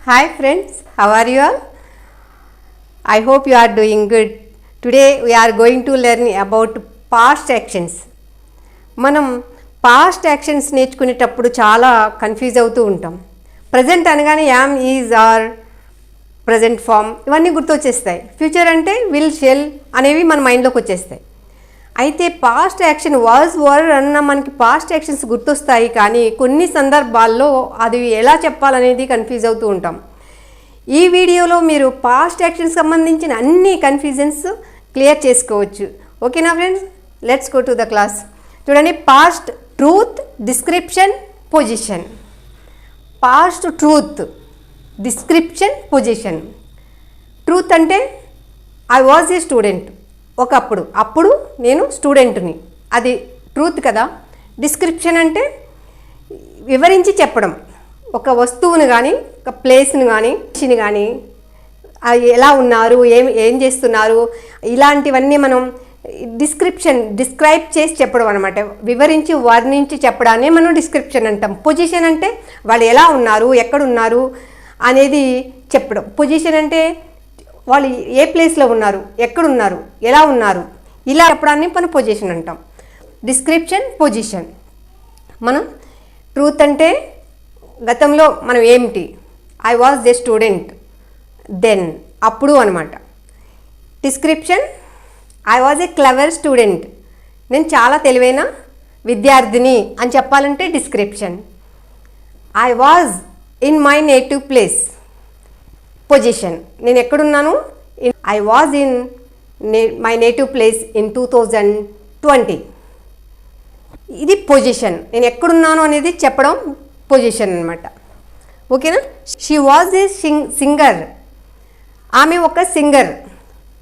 Hi friends, how are you all? I hope you are doing good. Today we are going to learn about past actions. మనం past actions నేర్చుకునేటప్పుడు చాలా confuse అవుతూ ఉంటాం. Present అనగానే am, is, are, present form ఇవన్నీ గుర్తొచ్చేస్తాయి. Future అంటే will, shall అనేవి మన మైండ్లోకి వచ్చేస్తాయి. అయితే పాస్ట్ యాక్షన్ వాజ్, వర్ అన్న మనకి పాస్ట్ యాక్షన్స్ గుర్తొస్తాయి, కానీ కొన్ని సందర్భాల్లో అది ఎలా చెప్పాలనేది కన్ఫ్యూజ్ అవుతూ ఉంటాం. ఈ వీడియోలో మీరు పాస్ట్ యాక్షన్స్ సంబంధించిన అన్ని కన్ఫ్యూజన్స్ క్లియర్ చేసుకోవచ్చు. ఓకేనా friends, let's go to the class. చూడండి, past truth, description, position. Past truth, description, position. Truth అంటే ఐ వాజ్ ఏ స్టూడెంట్, అప్పుడు నేను స్టూడెంట్ని, అది ట్రూత్ కదా. డిస్క్రిప్షన్ అంటే వివరించి చెప్పడం, ఒక వస్తువును కానీ, ఒక ప్లేస్ను కానీ, మనిషిని కానీ, ఎలా ఉన్నారు, ఏం చేస్తున్నారు, ఇలాంటివన్నీ మనం డిస్క్రైబ్ చేసి చెప్పడం అనమాట. వివరించి వర్ణించి చెప్పడాన్ని మనం డిస్క్రిప్షన్ అంటాం. పొజిషన్ అంటే వాళ్ళు ఎలా ఉన్నారు, ఎక్కడున్నారు అనేది చెప్పడం. పొజిషన్ అంటే వాళ్ళు ఏ ప్లేస్లో ఉన్నారు, ఎక్కడున్నారు, ఎలా ఉన్నారు, ఇలా చెప్పడాన్ని మనం పొజిషన్ అంటాం. Description, position. మనం ట్రూత్ అంటే గతంలో మనం ఏమిటి, I was a student then, అప్పుడు అనమాట. Description, I was a clever student, నేను చాలా తెలివైన విద్యార్థిని అని చెప్పాలంటే description. I was in my native place, position. నేను ఎక్కడున్నాను, I was in my native place in 2020. ఇది పొజిషన్. నేను ఎక్కడున్నాను అనేది చెప్పడం పొజిషన్ అనమాట. ఓకేనా. షీ వాజ్ ఏ సింగర్, ఆమె ఒక singer,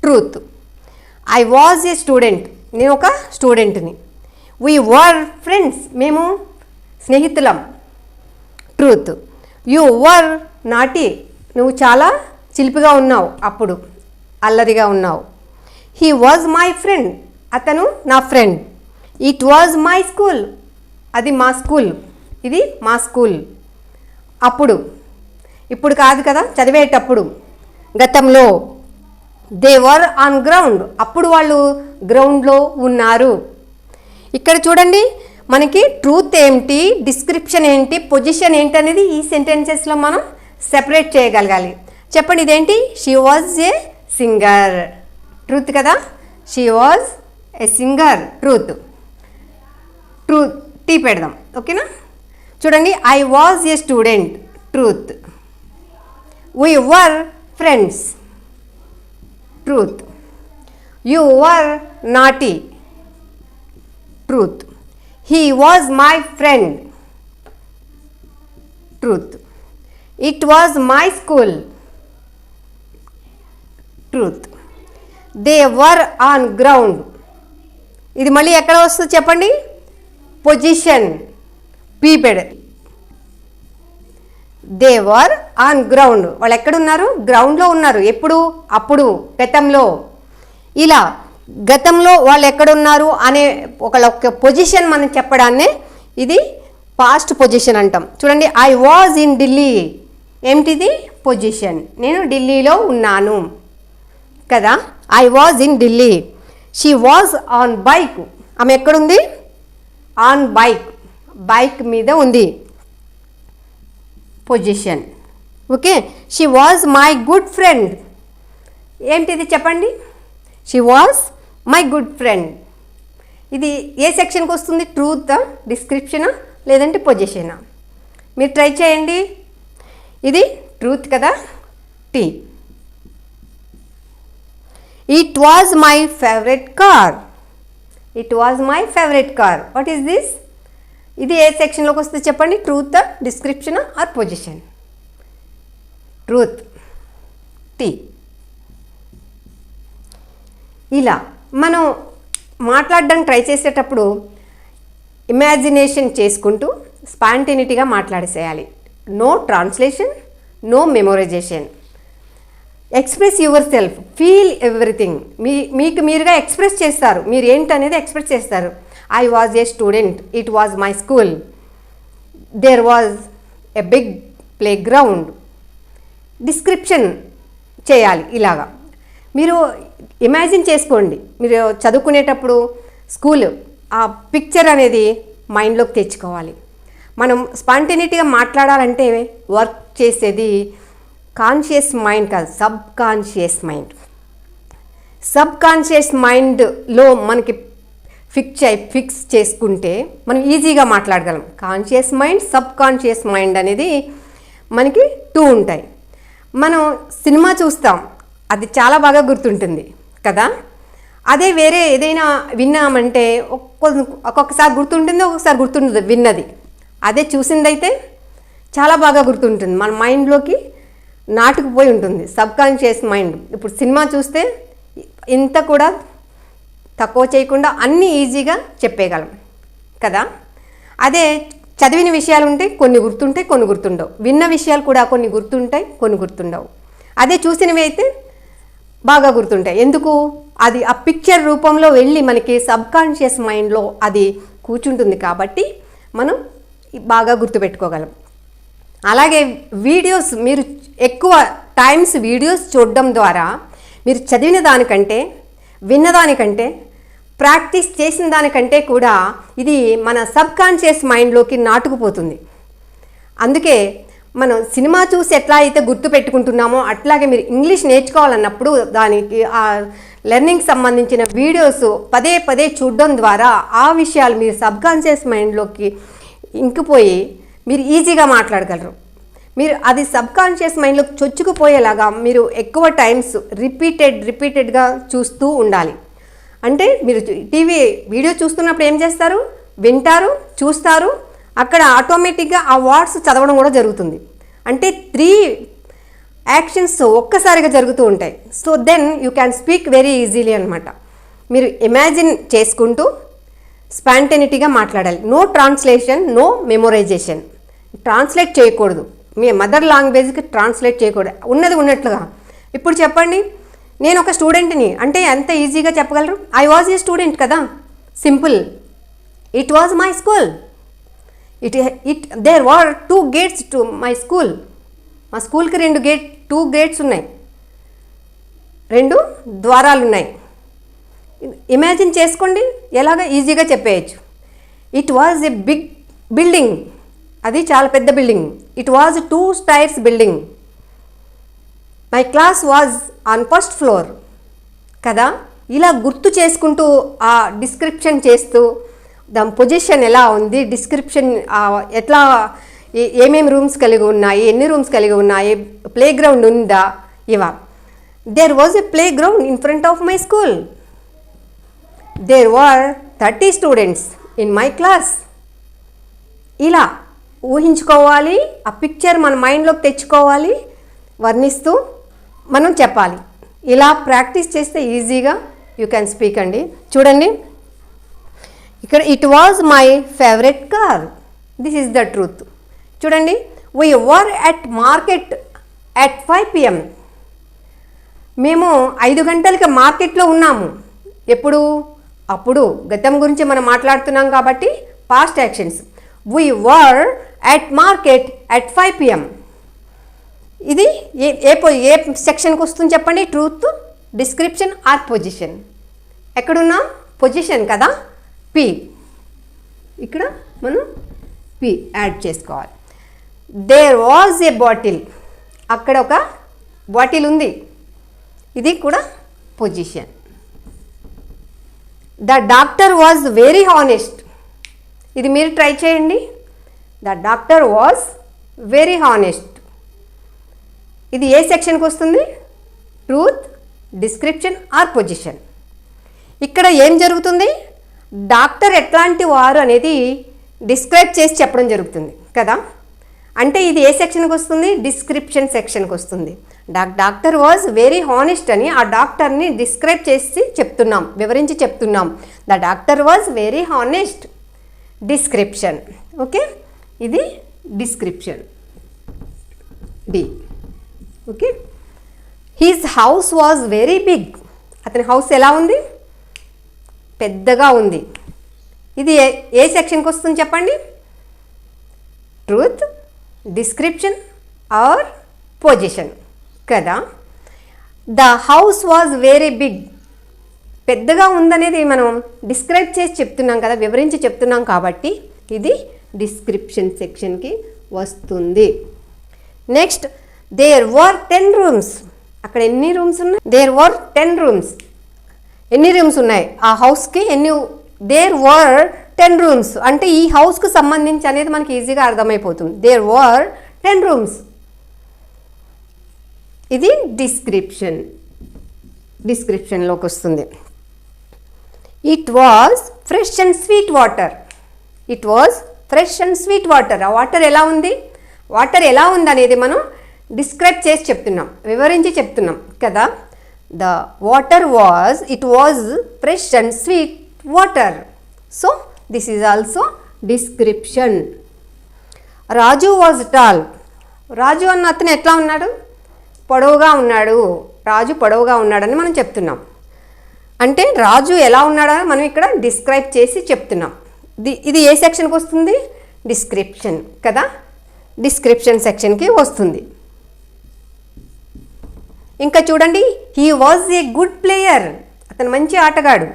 truth. I was a student, నేను ఒక స్టూడెంట్ని. వీ వర్ ఫ్రెండ్స్, మేము స్నేహితులం, ట్రూత్. యు వర్ నాటీ, నువ్వు చాలా చిలిపిగా ఉన్నావు, అప్పుడు అల్లరిగా ఉన్నావు. హీ వాజ్ మై ఫ్రెండ్, అతను నా friend. It was my school, అది మా స్కూల్, ఇది మా స్కూల్. అప్పుడు, ఇప్పుడు కాదు కదా, చదివేటప్పుడు, గతంలో. దే వర్ ఆన్ గ్రౌండ్, అప్పుడు వాళ్ళు గ్రౌండ్లో ఉన్నారు. ఇక్కడ చూడండి, మనకి ట్రూత్ ఏంటి, డిస్క్రిప్షన్ ఏంటి, పొజిషన్ ఏంటి అనేది ఈ సెంటెన్సెస్లో మనం సెపరేట్ చేయగలగాలి. చెప్పండి, ఇదేంటి, she was a singer, truth కదా. She was a singer, truth. T పెడదాం, ఓకేనా. చూడండి, I was a student, truth. We were friends, truth. You were naughty, truth. He was my friend, truth. It was my school, truth. They were on ground, ఇది మళ్ళీ ఎక్కడ వస్తుంది చెప్పండి, position, పీపెడ్. They were on ground, వాళ్ళు ఎక్కడున్నారు, గ్రౌండ్లో ఉన్నారు. ఎప్పుడు, అప్పుడు, గతంలో. ఇలా గతంలో వాళ్ళు ఎక్కడున్నారు అనే ఒక పొజిషన్ మనం చెప్పడాన్నే ఇది పాస్ట్ పొజిషన్ అంటాం. చూడండి, ఐ వాజ్ ఇన్ ఢిల్లీ, ఏమిటిది, పొజిషన్. నేను ఢిల్లీలో ఉన్నాను కదా. I was in Delhi. She was on bike, ఆమె ఎక్కడుంది, ఆన్ బైక్, బైక్ మీద ఉంది, position. Okay. She was my good friend, ఏంటిది చెప్పండి, she was my good friend. ఇది ఏ సెక్షన్కి వస్తుంది, ట్రూత్, డిస్క్రిప్షనా, లేదంటే పొజిషనా? మీరు ట్రై చేయండి. ఇది ట్రూత్ కదా, T. It was my favourite car, it was my favourite car. What is this, ఇది ఏ సెక్షన్లోకి వస్తుంది చెప్పండి, truth, description or position? Truth, T. ఇలా మనం మాట్లాడడానికి ట్రై చేసేటప్పుడు ఇమాజినేషన్ చేసుకుంటూ స్పాంటేనిటీగా మాట్లాడేసేయాలి. No translation, no memorization. Express yourself, feel everything. మీకు మీరుగా ఎక్స్ప్రెస్ చేస్తారు, మీరు ఏంటనేది ఎక్స్ప్రెస్ చేస్తారు. I was a student, it was my school, there was a big playground, description చేయాలి. ఇలాగా మీరు ఇమాజిన్ చేసుకోండి, మీరు చదువుకునేటప్పుడు స్కూల్ ఆ పిక్చర్ అనేది మైండ్లోకి తెచ్చుకోవాలి. మనం స్పాంటేనిటీగా మాట్లాడాలంటే వర్క్ చేసేది కాన్షియస్ మైండ్ కాదు, సబ్ కాన్షియస్ మైండ్లో మనకి ఫిక్స్ చేసుకుంటే మనం ఈజీగా మాట్లాడగలం. Conscious mind, subconscious mind అనేది మనకి 2 ఉంటాయి. మనం సినిమా చూస్తాం, అది చాలా బాగా గుర్తుంటుంది కదా. అదే వేరే ఏదైనా విన్నామంటే ఒక్కొక్కసారి గుర్తుంటుంది, ఒక్కొక్కసారి గుర్తుంటుంది విన్నది. అదే చూసిందైతే చాలా బాగా గుర్తుంటుంది, మన మైండ్లోకి నాటుకుపోయి ఉంటుంది సబ్ కాన్షియస్ మైండ్. ఇప్పుడు సినిమా చూస్తే ఇంత కూడా తక్కువ చేయకుండా అన్నీ ఈజీగా చెప్పేయగలం కదా. అదే చదివిన విషయాలు ఉంటే కొన్ని గుర్తుంటాయి, కొన్ని గుర్తుండవు. విన్న విషయాలు కూడా కొన్ని గుర్తుంటాయి, కొన్ని గుర్తుండవు. అదే చూసినవి అయితే బాగా గుర్తుంటాయి. ఎందుకు? అది ఆ పిక్చర్ రూపంలో వెళ్ళి మనకి సబ్ కాన్షియస్ మైండ్లో అది కూర్చుంటుంది కాబట్టి మనం బాగా గుర్తుపెట్టుకోగలం. అలాగే వీడియోస్, మీరు ఎక్కువ టైమ్స్ వీడియోస్ చూడడం ద్వారా మీరు చదివిన దానికంటే, విన్నదానికంటే, ప్రాక్టీస్ చేసిన దానికంటే కూడా ఇది మన సబ్ కాన్షియస్ మైండ్లోకి నాటుకుపోతుంది. అందుకే మనం సినిమా చూసి ఎట్లా అయితే గుర్తు పెట్టుకుంటున్నామో అట్లాగే మీరు ఇంగ్లీష్ నేర్చుకోవాలన్నప్పుడు దానికి ఆ లెర్నింగ్ సంబంధించిన వీడియోస్ పదే పదే చూడడం ద్వారా ఆ విషయాలు మీరు సబ్ కాన్షియస్ మైండ్లోకి ఇంకిపోయి మీరు ఈజీగా మాట్లాడగలరు. మీరు అది సబ్ కాన్షియస్ మైండ్లోకి చొచ్చుకుపోయేలాగా మీరు ఎక్కువ టైమ్స్ రిపీటెడ్గా చూస్తూ ఉండాలి. అంటే మీరు టీవీ వీడియో చూస్తున్నప్పుడు ఏం చేస్తారు? వింటారు, చూస్తారు, అక్కడ ఆటోమేటిక్గా ఆ వర్డ్స్ చదవడం కూడా జరుగుతుంది. అంటే 3 యాక్షన్స్ ఒక్కసారిగా జరుగుతూ ఉంటాయి. So then you can speak very easily అనమాట. మీరు ఇమాజిన్ చేసుకుంటూ స్పాంటేనిటీగా మాట్లాడాలి. No translation, no memorization. Translate చేయకూడదు, మీ మదర్ లాంగ్వేజ్కి ట్రాన్స్లేట్ చేయకూడదు, ఉన్నది ఉన్నట్లుగా. ఇప్పుడు చెప్పండి, నేను ఒక స్టూడెంట్ని అంటే ఎంత ఈజీగా చెప్పగలరు? ఐ వాజ్ ఏ స్టూడెంట్ కదా, simple. It was my school. There were 2 gates to my school. మా స్కూల్కి 2 gates ఉన్నాయి, 2 ద్వారాలు ఉన్నాయి. ఇమాజిన్ చేసుకోండి, ఎలాగ ఈజీగా చెప్పేయచ్చు. It was a big building, అది చాలా పెద్ద building. It was 2 stairs building. My class was on first floor కదా. ఇలా గుర్తు చేసుకుంటూ ఆ డిస్క్రిప్షన్ చేస్తూ దాని పొజిషన్ ఎలా ఉంది, డిస్క్రిప్షన్ ఎట్లా, ఏమేమి రూమ్స్ కలిగి ఉన్నాయి, ఎన్ని రూమ్స్ కలిగి ఉన్నాయి, ప్లే గ్రౌండ్ ఉందా, ఇవా. There was a play ground in front of my school. There were 30 students in my class. ఇలా ఊహించుకోవాలి, ఆ పిక్చర్ మన మైండ్లోకి తెచ్చుకోవాలి, వర్ణిస్తూ మనం చెప్పాలి. ఇలా ప్రాక్టీస్ చేస్తే ఈజీగా యూ క్యాన్ స్పీక్ అండి. చూడండి ఇక్కడ, it was my favourite car. This is the truth. చూడండి, we were at market at 5 PM. మేము 5 గంటలకి మార్కెట్లో ఉన్నాము. ఎప్పుడు? అప్పుడు. గతం గురించి మనం మాట్లాడుతున్నాం కాబట్టి past actions. We were at market at 5 PM. ఇది ఏ సెక్షన్కి వస్తుంది చెప్పండి? Truth, description or position. ఎక్కడున్నా? పొజిషన్ కదా, పి. ఇక్కడ మనం పి యాడ్ చేసుకోవాలి. There was a bottle. అక్కడ ఒక బాటిల్ ఉంది, ఇది కూడా position. The doctor was very honest. ఇది మీరు ట్రై చేయండి. The doctor was very honest. ఇది ఏ సెక్షన్కి వస్తుంది? Truth, description or position. ఇక్కడ ఏం జరుగుతుంది? డాక్టర్ ఎట్లాంటి వారు అనేది డిస్క్రైబ్ చేసి చెప్పడం జరుగుతుంది కదా. అంటే ఇది ఏ సెక్షన్కి వస్తుంది? డిస్క్రిప్షన్ సెక్షన్కి వస్తుంది. డాక్టర్ వాజ్ వెరీ హానెస్ట్ అని ఆ డాక్టర్ని డిస్క్రైబ్ చేసి చెప్తున్నాం, వివరించి చెప్తున్నాం. The doctor was very honest. Description. Okay, ఇది description, D. Okay, his house was very big. అతని హౌస్ ఎలా ఉంది? పెద్దగా ఉంది. ఇది ఏ సెక్షన్కి వస్తుంది చెప్పండి? Truth, description or position. కదా. ద హౌస్ వాజ్ వెరీ బిగ్, పెద్దగా ఉందనేది మనం డిస్క్రైబ్ చేసి చెప్తున్నాం కదా, వివరించి చెప్తున్నాం కాబట్టి ఇది డిస్క్రిప్షన్ సెక్షన్కి వస్తుంది. Next, there were 10 rooms. అక్కడ ఎన్ని రూమ్స్ ఉన్నాయి? There were 10 rooms. ఎన్ని రూమ్స్ ఉన్నాయి ఆ హౌస్కి? దేర్ వర్ 10 rooms అంటే ఈ హౌస్కు సంబంధించి అనేది మనకి ఈజీగా అర్థమైపోతుంది. There were 10 rooms. ఇది డిస్క్రిప్షన్లోకి వస్తుంది. It was fresh and sweet water. It was fresh and sweet water. ఆ వాటర్ ఎలా ఉంది? వాటర్ ఎలా ఉంది అనేది మనం డిస్క్రైబ్ చేసి చెప్తున్నాం, వివరించి చెప్తున్నాం కదా. The water was, it was fresh and sweet water. So this is also description. Raju was tall. Raju అన్న అతను ఎట్లా ఉన్నాడు? పొడవుగా ఉన్నాడు. రాజు పొడవుగా ఉన్నాడని మనం చెప్తున్నాం. అంటే రాజు ఎలా ఉన్నాడని మనం ఇక్కడ డిస్క్రైబ్ చేసి చెప్తున్నాం. ఇది ఏ సెక్షన్కి వస్తుంది? డిస్క్రిప్షన్ కదా, డిస్క్రిప్షన్ సెక్షన్కి వస్తుంది. ఇంకా చూడండి, he was a good player. అతను మంచి ఆటగాడు.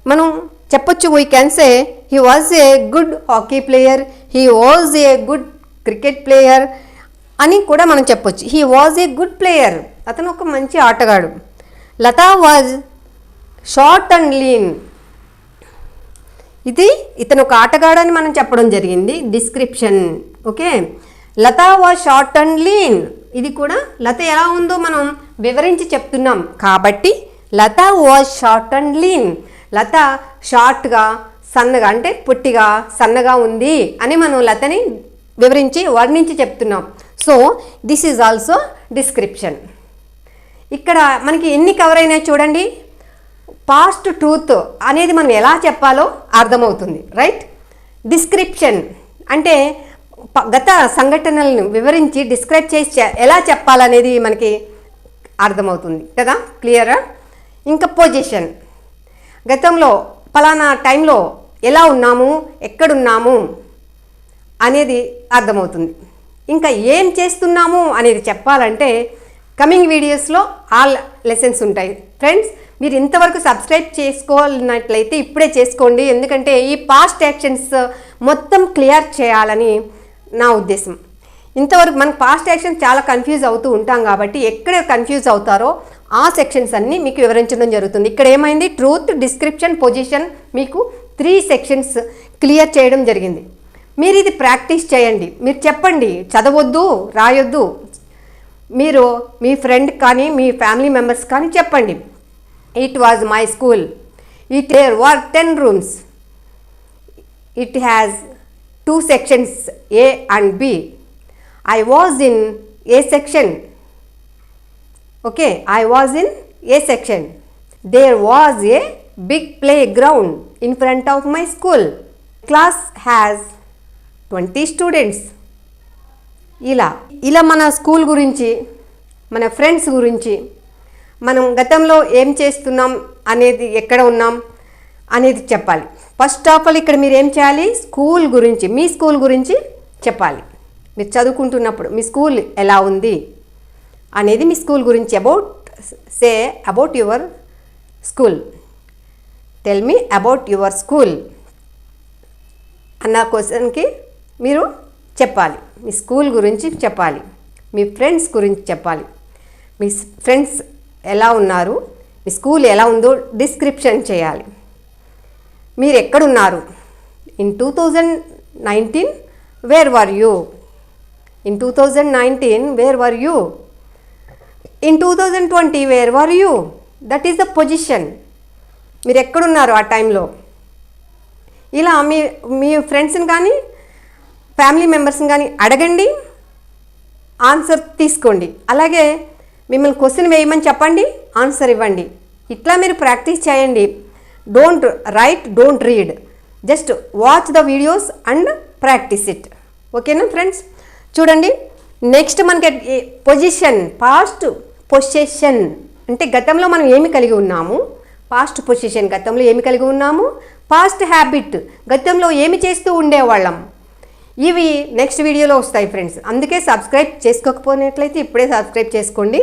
మనం చెప్పొచ్చు, we can say he was a good hockey player, he was a good cricket player అని కూడా మనం చెప్పొచ్చు. He was a good player, అతను ఒక మంచి ఆటగాడు. Lata was short and lean. ఇది ఇతను ఒక ఆటగాడు అని మనం చెప్పడం జరిగింది, description. Okay, Lata was short and lean. ఇది కూడా లత ఎలా ఉందో మనం వివరించి చెప్తున్నాం కాబట్టి Lata was short and lean. Lata షార్ట్గా, సన్నగా అంటే పొట్టిగా, సన్నగా ఉంది అని మనం లతని వివరించి వర్ణించి చెప్తున్నాం. So this is also description. ఇక్కడ మనకి ఎన్ని కవర్ అయినాయి చూడండి. పాస్ట్ ట్రూత్ అనేది మనం ఎలా చెప్పాలో అర్థమవుతుంది, రైట్. డిస్క్రిప్షన్ అంటే గత సంఘటనలను వివరించి డిస్క్రైబ్ చేసి ఎలా చెప్పాలనేది మనకి అర్థమవుతుంది కదా, క్లియరా. ఇంకా పొజిషన్, గతంలో పలానా టైంలో ఎలా ఉన్నాము, ఎక్కడున్నాము అనేది అర్థమవుతుంది. ఇంకా ఏం చేస్తున్నాము అనేది చెప్పాలంటే కమింగ్ వీడియోస్లో ఆల్ లెసన్స్ ఉంటాయి. ఫ్రెండ్స్, మీరు ఇంతవరకు సబ్స్క్రైబ్ చేసుకోవాలన్నట్లయితే ఇప్పుడే చేసుకోండి, ఎందుకంటే ఈ పాస్ట్ యాక్షన్స్ మొత్తం క్లియర్ చేయాలని నా ఉద్దేశం. ఇంతవరకు మనకు పాస్ట్ యాక్షన్ చాలా కన్ఫ్యూజ్ అవుతూ ఉంటాం కాబట్టి ఎక్కడ కన్ఫ్యూజ్ అవుతారో ఆ సెక్షన్స్ అన్నీ మీకు వివరించడం జరుగుతుంది. ఇక్కడ ఏమైంది? ట్రూత్, డిస్క్రిప్షన్, పొజిషన్ మీకు 3 సెక్షన్స్ క్లియర్ చేయడం జరిగింది. మీరు ఇది ప్రాక్టీస్ చేయండి. మీరు చెప్పండి, చదవద్దు, రాయొద్దు. మీరు మీ ఫ్రెండ్ కానీ మీ ఫ్యామిలీ మెంబర్స్ కానీ చెప్పండి. It was my school. There were 10 rooms. It has 2 sections, A and B. I was in A section. Okay, I was in A section. There was a big playground in front of my school. Class has 20 students. ఇలా మన school గురించి, మన friends గురించి, మనం గతంలో ఏం చేస్తున్నాం అనేది, ఎక్కడ ఉన్నాం అనేది చెప్పాలి. ఫస్ట్ ఆఫ్ ఆల్ ఇక్కడ మీరు ఏం చేయాలి? స్కూల్ గురించి, మీ స్కూల్ గురించి చెప్పాలి. మీరు చదువుకుంటున్నప్పుడు మీ స్కూల్ ఎలా ఉంది అనేది, మీ స్కూల్ గురించి about your school. Tell me about your school అన్న క్వశ్చన్కి మీరు చెప్పాలి. మీ స్కూల్ గురించి చెప్పాలి, మీ ఫ్రెండ్స్ గురించి చెప్పాలి. మీ ఫ్రెండ్స్ ఎలా ఉన్నారు, మీ స్కూల్ ఎలా ఉందో డిస్క్రిప్షన్ చేయాలి. మీరు ఎక్కడున్నారు? In 2019 where were you? In 2019 where were you? In 2020 where were you? That is the position. మీరు ఎక్కడున్నారు ఆ టైంలో? ఇలా మీ ఫ్రెండ్స్ని కానీ ఫ్యామిలీ మెంబర్స్ని కానీ అడగండి, ఆన్సర్ తీసుకోండి. అలాగే మిమ్మల్ని క్వశ్చన్ వేయమని చెప్పండి, ఆన్సర్ ఇవ్వండి. ఇట్లా మీరు ప్రాక్టీస్ చేయండి. Don't write, don't read, just watch the videos and practice it. ఓకేనా ఫ్రెండ్స్? చూడండి, నెక్స్ట్ మనకి పొజిషన్, పాస్ట్ పొజిషన్ అంటే గతంలో మనం ఏమి కలిగి ఉన్నాము, పాస్ట్ పొజిషన్ గతంలో ఏమి కలిగి ఉన్నాము, పాస్ట్ హ్యాబిట్ గతంలో ఏమి చేస్తూ ఉండేవాళ్ళం, ఇవి నెక్స్ట్ వీడియోలో వస్తాయి ఫ్రెండ్స్. అందుకే సబ్స్క్రైబ్ చేసుకోకపోయినట్లయితే ఇప్పుడే సబ్స్క్రైబ్ చేసుకోండి.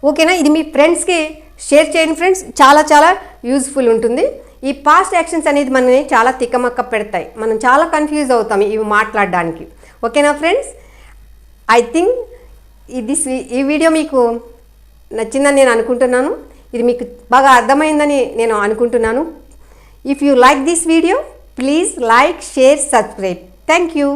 ఓకేనా? ఇది మీ ఫ్రెండ్స్కి షేర్ చేయండి ఫ్రెండ్స్. చాలా చాలా యూజ్ఫుల్ ఉంటుంది. ఈ పాస్ట్ యాక్షన్స్ అనేది మనని చాలా తిక్కమక్క పెడతాయి. మనం చాలా కన్ఫ్యూజ్ అవుతాం ఇవి మాట్లాడడానికి. ఓకేనా ఫ్రెండ్స్? ఐ థింక్ ఈ వీడియో మీకు నచ్చిందని నేను అనుకుంటున్నాను. ఇది మీకు బాగా అర్థమైందని నేను అనుకుంటున్నాను. If you like this video, please like, share, subscribe. Thank you.